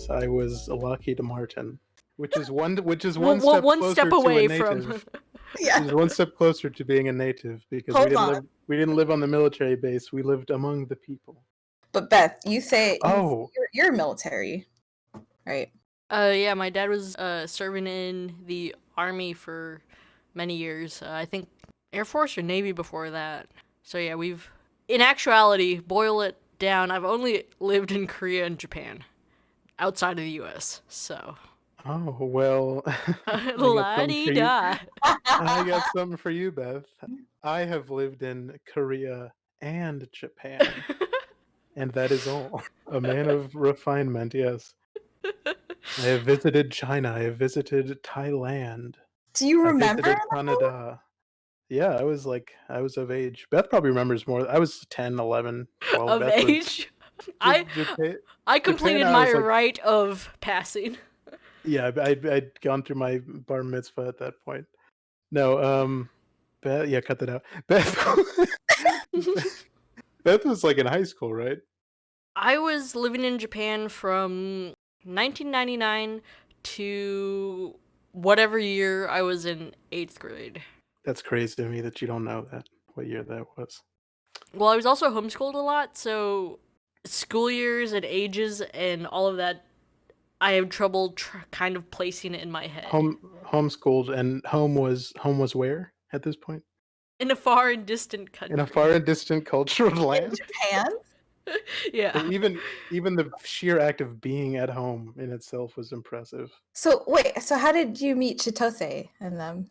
yes, I was Lockheed Martin, which is one step One closer step to a away from. native. Yeah. Which is one step closer to being a native because Hold on. we didn't live on the military base. We lived among the people. But Beth, you say Oh, you're military, right? Yeah, my dad was serving in the Army for many years. I think Air Force or Navy before that. So yeah, in actuality, boil it down, I've only lived in Korea and Japan, outside of the U.S. So. oh well. I got something for you. La-di-da. I got something for you, Beth. I have lived in Korea and Japan, and that is all. A man of refinement, yes. I have visited China. I have visited Thailand. Do you I remember visited that? Canada. Yeah, I was of age. Beth probably remembers more. I was 10, 11, 12. Of Beth was age. I Japan. I Japan, completed I my was like, rite of passing. yeah, I'd gone through my bar mitzvah at that point. No, Beth, yeah, cut that out. Beth was like in high school, right? I was living in Japan from 1999 to whatever year I was in 8th grade. That's crazy to me that you don't know that, what year that was. Well, I was also homeschooled a lot, so school years and ages and all of that, I have trouble kind of placing it in my head. Homeschooled, and home was where at this point? In a far and distant country. In a far and distant cultural In land. Japan? Yeah. Even the sheer act of being at home in itself was impressive. So wait, so how did you meet Chitose and them?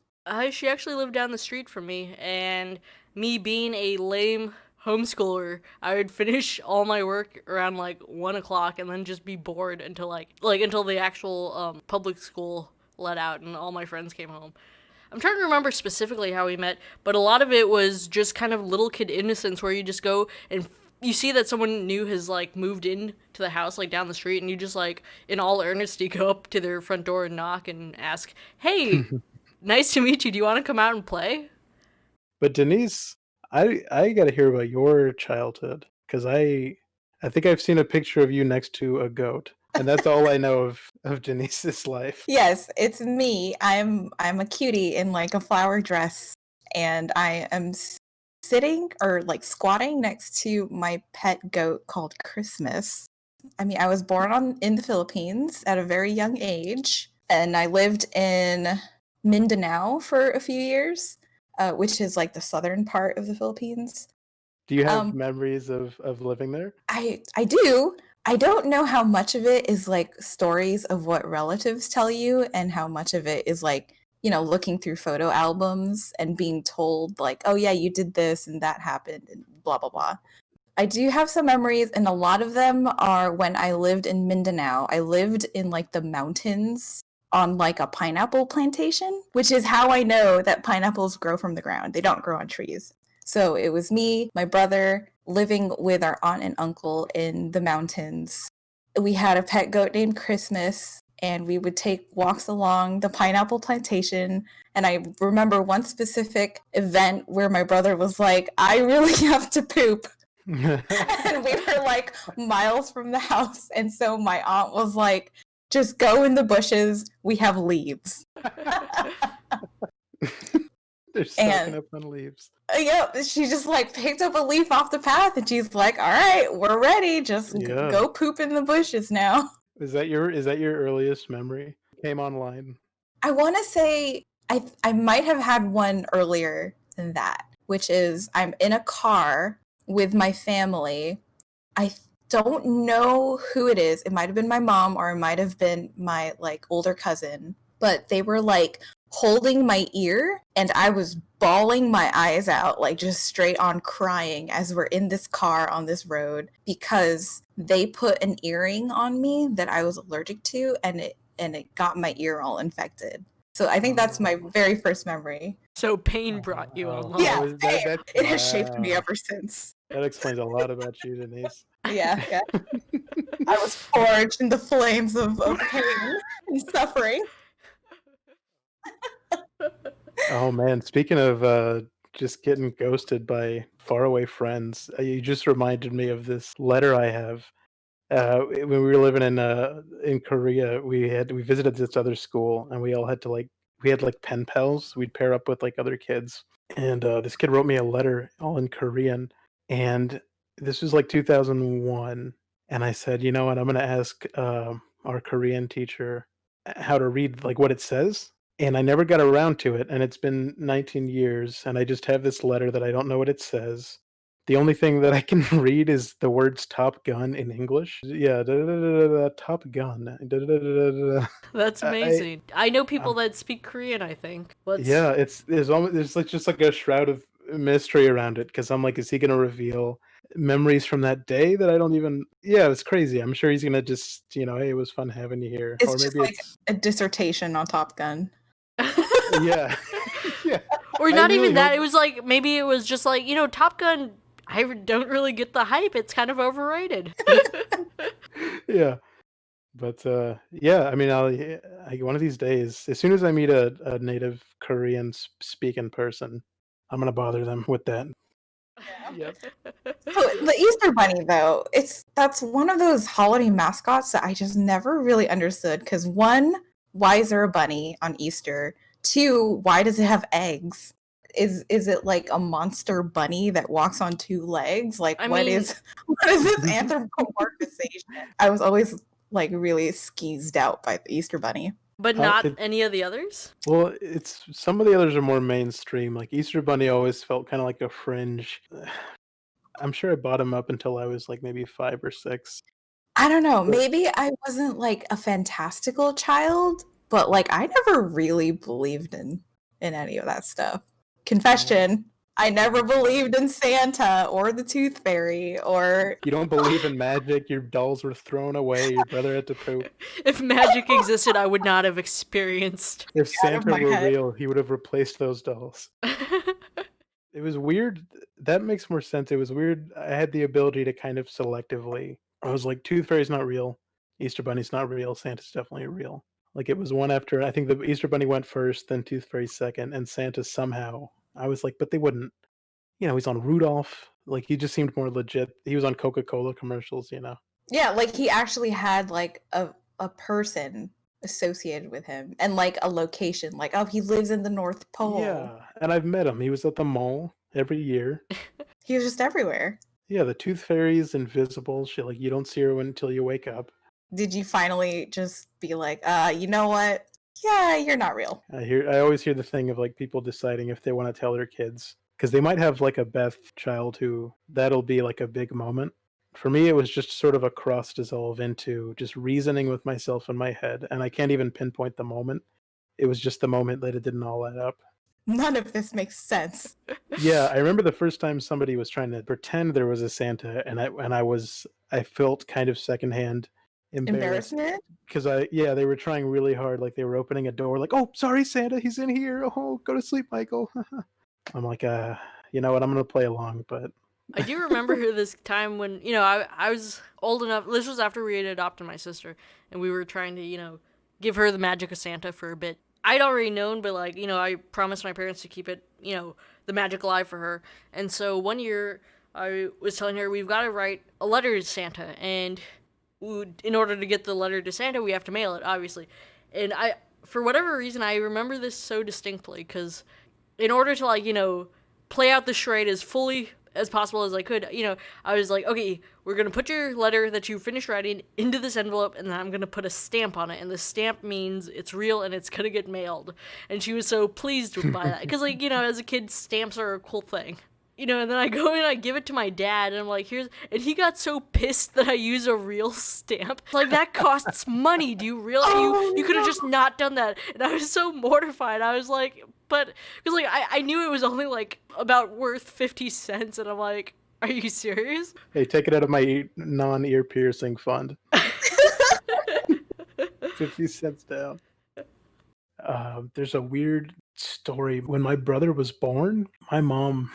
She actually lived down the street from me, and me being a lame homeschooler, I would finish all my work around like 1 o'clock and then just be bored until until the actual public school let out and all my friends came home. I'm trying to remember specifically how we met, but a lot of it was just kind of little kid innocence where you just go and you see that someone new has like moved in to the house like down the street, and you just like in all earnesty go up to their front door and knock and ask, "Hey, nice to meet you. Do you want to come out and play?" But Denise, I got to hear about your childhood because I think I've seen a picture of you next to a goat, and that's all I know of Denise's life. Yes, it's me. I'm a cutie in like a flower dress, and I am sitting or like squatting next to my pet goat called Christmas. I mean, I was born in the Philippines at a very young age, and I lived in Mindanao for a few years, which is like the southern part of the Philippines. Do you have memories of living there? I do. I don't know how much of it is like stories of what relatives tell you and how much of it is like, you know, looking through photo albums and being told like, oh yeah, you did this and that happened and blah, blah, blah. I do have some memories, and a lot of them are when I lived in Mindanao. I lived in like the mountains on like a pineapple plantation, which is how I know that pineapples grow from the ground. They don't grow on trees. So it was me, my brother, living with our aunt and uncle in the mountains. We had a pet goat named Christmas, and we would take walks along the pineapple plantation. And I remember one specific event where my brother was like, I really have to poop. And we were like miles from the house. And so my aunt was like, just go in the bushes. We have leaves. They're sucking up on leaves. Yep, she just like picked up a leaf off the path, and she's like, "All right, we're ready. Just go poop in the bushes now." Is that your earliest memory? Came online. I want to say I might have had one earlier than that, which is I'm in a car with my family. I don't know who it is. It might have been my mom, or it might have been my like older cousin, but they were like holding my ear, and I was bawling my eyes out, like just straight on crying as we're in this car on this road, because they put an earring on me that I was allergic to, and it got my ear all infected. So I think that's my very first memory. So pain brought you along. Yeah, it has shaped me ever since. That explains a lot about you, Denise. Yeah. I was forged in the flames of pain and suffering. Oh man, speaking of just getting ghosted by faraway friends, you just reminded me of this letter I have when we were living in Korea, we visited this other school, and we all had to like we had like pen pals. We'd pair up with like other kids, and this kid wrote me a letter all in Korean, and this was like 2001, and I said, you know what, I'm gonna ask our Korean teacher how to read like what it says, and I never got around to it, and it's been 19 years, and I just have this letter that I don't know what it says. The only thing that I can read is the words "Top Gun" in English. Yeah, da da da da da, Top Gun. Da da da da da da. That's I amazing. I know people um, that speak Korean, I think. What's yeah, there's almost there's like just like a shroud of mystery around it because I'm like, is he gonna reveal memories from that day that I don't even? Yeah, it's crazy. I'm sure he's gonna just hey, it was fun having you here, It's or just maybe like it's a dissertation on Top Gun. yeah, yeah. or I not really even that. hope It was like maybe it was just like, Top Gun I don't really get the hype. It's kind of overrated. yeah. But yeah, I mean, one of these days, as soon as I meet a native Korean speaking person, I'm gonna bother them with that. Yep. So the Easter Bunny, though, that's one of those holiday mascots that I just never really understood. Because one, why is there a bunny on Easter? Two, why does it have eggs? Is it like a monster bunny that walks on two legs? Like I what mean, is what is this anthropomorphization? I was always like really skeezed out by the Easter Bunny. but not It any of the others. well, it's some of the others are more mainstream. Like Easter Bunny always felt kind of like a fringe. I'm sure I bought him up until I was like maybe 5 or 6. I don't know. But Maybe I wasn't like a fantastical child, but like I never really believed in any of that stuff. oh, Confession, I never believed in Santa or the Tooth Fairy or you don't believe in magic. Your dolls were thrown away. Your brother had to poop. If magic existed, I would not have experienced. If out of Santa my were head. real, he would have replaced those dolls. It was weird. That makes more sense. It was weird. I had the ability to kind of selectively. I was like, Tooth Fairy's not real. Easter Bunny's not real. Santa's definitely real. Like it was one after. I think the Easter Bunny went first, then Tooth Fairy second, and Santa somehow. I was like, but they wouldn't. He's on Rudolph. Like he just seemed more legit. He was on Coca-Cola commercials. Yeah, like he actually had like a person associated with him and like a location. Like, oh, he lives in the North Pole. Yeah, and I've met him. He was at the mall every year. He was just everywhere. Yeah, the Tooth Fairy's invisible. She like you don't see her until you wake up. Did you finally just be like, you know what? Yeah, you're not real. I always hear the thing of like people deciding if they want to tell their kids because they might have like a Beth child who that'll be like a big moment. For me, it was just sort of a cross dissolve into just reasoning with myself in my head, and I can't even pinpoint the moment. It was just the moment that it didn't all add up. None of this makes sense. Yeah, I remember the first time somebody was trying to pretend there was a Santa, and I felt kind of secondhand embarrassed Embarrassment? because they were trying really hard, like they were opening a door, like, oh, sorry, Santa, he's in here. Oh, go to sleep, Michael. I'm like, you know what? I'm gonna play along, but I do remember this time when, I was old enough. This was after we had adopted my sister, and we were trying to, give her the magic of Santa for a bit. I'd already known, but, like, I promised my parents to keep it, the magic alive for her. And so one year, I was telling her we've got to write a letter to Santa, and in order to get the letter to Santa, we have to mail it, obviously. And for whatever reason, I remember this so distinctly, because in order to, like, play out the charade as fully as possible as I could, I was like, okay, we're going to put your letter that you finished writing into this envelope, and then I'm going to put a stamp on it, and the stamp means it's real and it's going to get mailed. And she was so pleased by that, because, like, as a kid, stamps are a cool thing. And then I go and I give it to my dad, and I'm like, and he got so pissed that I use a real stamp. Like, that costs money. Do you realize? You could have just not done that. And I was so mortified. I was like, because, like, I knew it was only, like, about worth 50 cents, and I'm like, are you serious? hey, take it out of my non-ear piercing fund. 50 cents down. There's a weird story. When my brother was born, my mom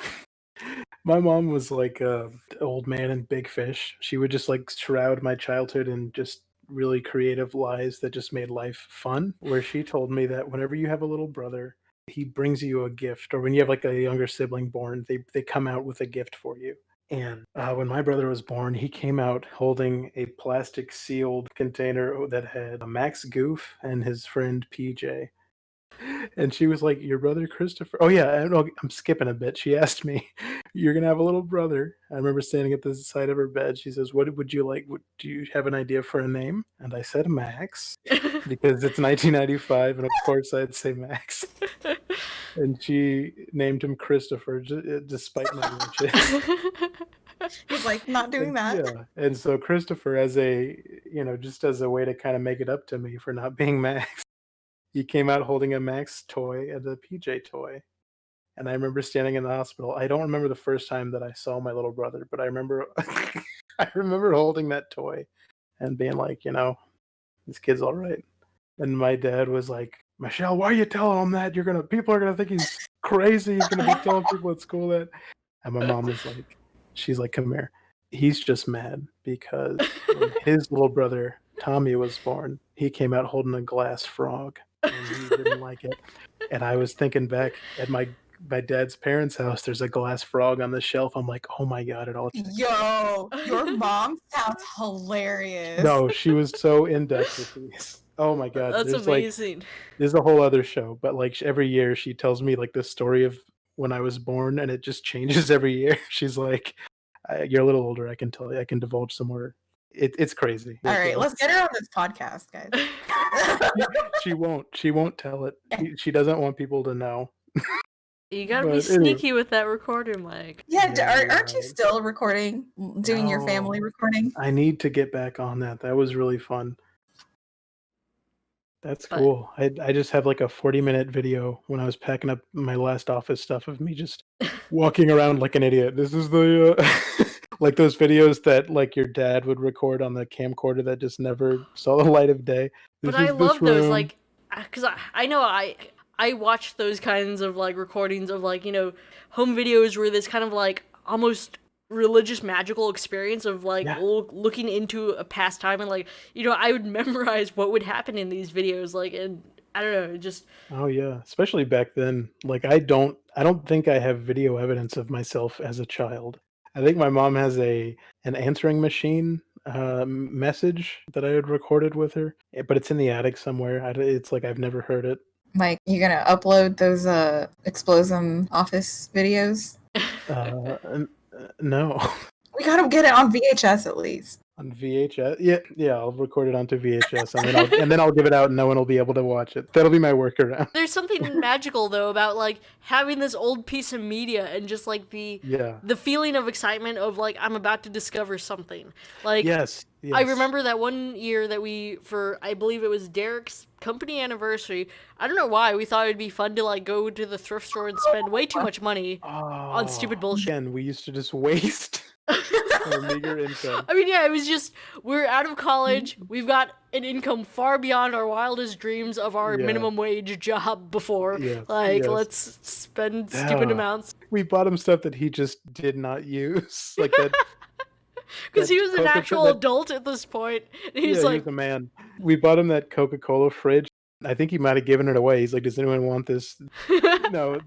was like a old man in Big Fish. She would just like shroud my childhood in just really creative lies that just made life fun. Where she told me that whenever you have a little brother, he brings you a gift, or when you have like a younger sibling born, they come out with a gift for you. And when my brother was born, he came out holding a plastic sealed container that had Max Goof and his friend PJ. And she was like, "Your brother Christopher." Oh yeah, I'm skipping a bit. She asked me, "You're gonna have a little brother." I remember standing at the side of her bed. She says, "What would you like? Do you have an idea for a name?" And I said Max because it's 1995, and of course I'd say Max. And she named him Christopher, despite my wishes. He's like, not doing that. Yeah, and so Christopher, as just as a way to kind of make it up to me for not being Max, he came out holding a Max toy and a PJ toy. And I remember standing in the hospital. I don't remember the first time that I saw my little brother, but I remember I remember holding that toy and being like, this kid's all right. And my dad was like, "Michelle, why are you telling him that? People are gonna think he's crazy. He's gonna be telling people at school that." And my mom was like, she's like, "Come here. He's just mad because when his little brother Tommy was born, he came out holding a glass frog and he didn't like it." And I was thinking back at my dad's parents' house, there's a glass frog on the shelf. I'm like, "Oh my god, it all checks out." Yo, your mom sounds hilarious. No, she was so in depth with these. Oh my god, That's amazing. there's a whole other show, but like every year she tells me like the story of when I was born, and it just changes every year. She's like, "You're a little older. I can tell you. I can divulge some more." It's crazy. All right, let's get her on this podcast, guys. She won't. She won't tell it. She doesn't want people to know. You gotta But be anyway. sneaky with that recorder mic. Yeah, Yeah, aren't you still recording, doing your family No. recording? I need to get back on that. That was really fun. That's But- cool. I just have like a 40-minute video when I was packing up my last office stuff of me just walking around like an idiot. This is the like those videos that like your dad would record on the camcorder that just never saw the light of day. But I love those, like, because I know I watch those kinds of like recordings of like home videos where this kind of like almost religious magical experience of like looking into a past time, and like I would memorize what would happen in these videos, like, and I don't know, just Oh yeah, especially back then. Like I don't think I have video evidence of myself as a child. I think my mom has an answering machine message that I had recorded with her, but it's in the attic somewhere. It's like I've never heard it. Mike, you gonna upload those Explosum office videos? No. We gotta get it on VHS at least. On VHS, yeah, I'll record it onto VHS, and then I'll give it out, and no one will be able to watch it. That'll be my workaround. there's something magical though about like having this old piece of media and just like the feeling of excitement of like I'm about to discover something. Like Yes. I remember that one year that I believe it was Derek's company anniversary. I don't know why we thought it'd be fun to like go to the thrift store and spend way too much money on stupid bullshit. Again, we used to just waste our meager income. I mean, yeah, it was just we're out of college. We've got an income far beyond our wildest dreams of our minimum wage job before. Let's spend stupid amounts. We bought him stuff that he just did not use, like that. Because he was an actual adult at this point. And he was like, he was a man. We bought him that Coca-Cola fridge. I think he might have given it away. He's like, "Does anyone want this?" No,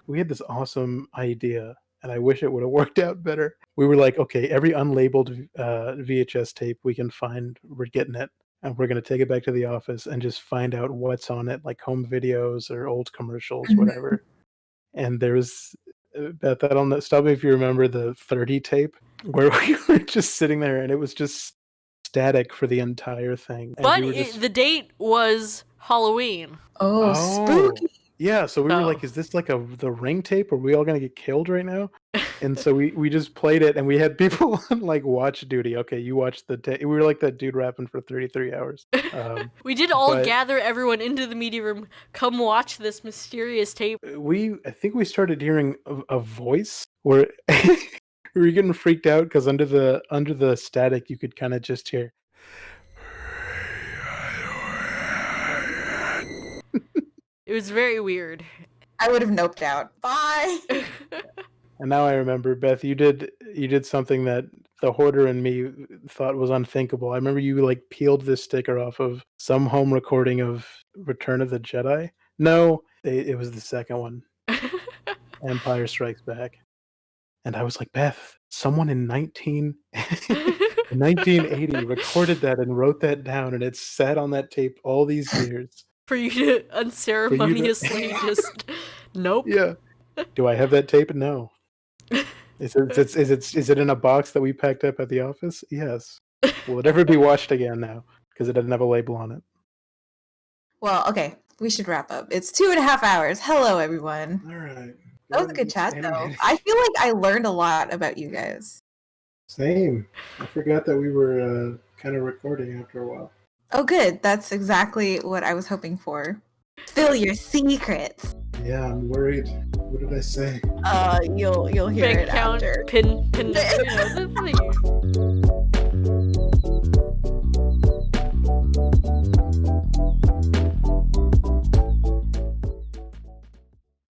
we had this awesome idea, and I wish it would have worked out better. We were like, okay, every unlabeled VHS tape we can find, we're getting it. And we're going to take it back to the office and just find out what's on it, like home videos or old commercials, whatever. And there's, Beth, I don't know, stop me if you remember the 30 tape, where we were just sitting there and it was just static for the entire thing. And but the date was Halloween. Oh, spooky. Yeah, so we were like, is this like the Ring tape? Are we all going to get killed right now? And so we just played it, and we had people on like watch duty. Okay, you watch the tape. We were like that dude rapping for 33 hours. We did all gather everyone into the media room. Come watch this mysterious tape. I think we started hearing a voice where we were getting freaked out because under the static, you could kind of just hear. It was very weird. I would have noped out. Bye. And now I remember, Beth, you did something that the hoarder in me thought was unthinkable. I remember you like peeled this sticker off of some home recording of Return of the Jedi. No, it was the second one, Empire Strikes Back. And I was like, Beth, someone in 1980 recorded that and wrote that down, and it's sat on that tape all these years For you to for you to unceremoniously just nope. Yeah. Do I have that tape? No. Is it in a box that we packed up at the office? Yes. Will it ever be watched again? No, because it doesn't have a label on it. Well, okay, we should wrap up. It's 2.5 hours. Hello, everyone. All right. That was a good chat, though. I feel like I learned a lot about you guys. Same. I forgot that we were kind of recording after a while. Oh, good. That's exactly what I was hoping for. Spill your secrets. Yeah, I'm worried. What did I say? You'll hear Bank it account, after. pin, the thing.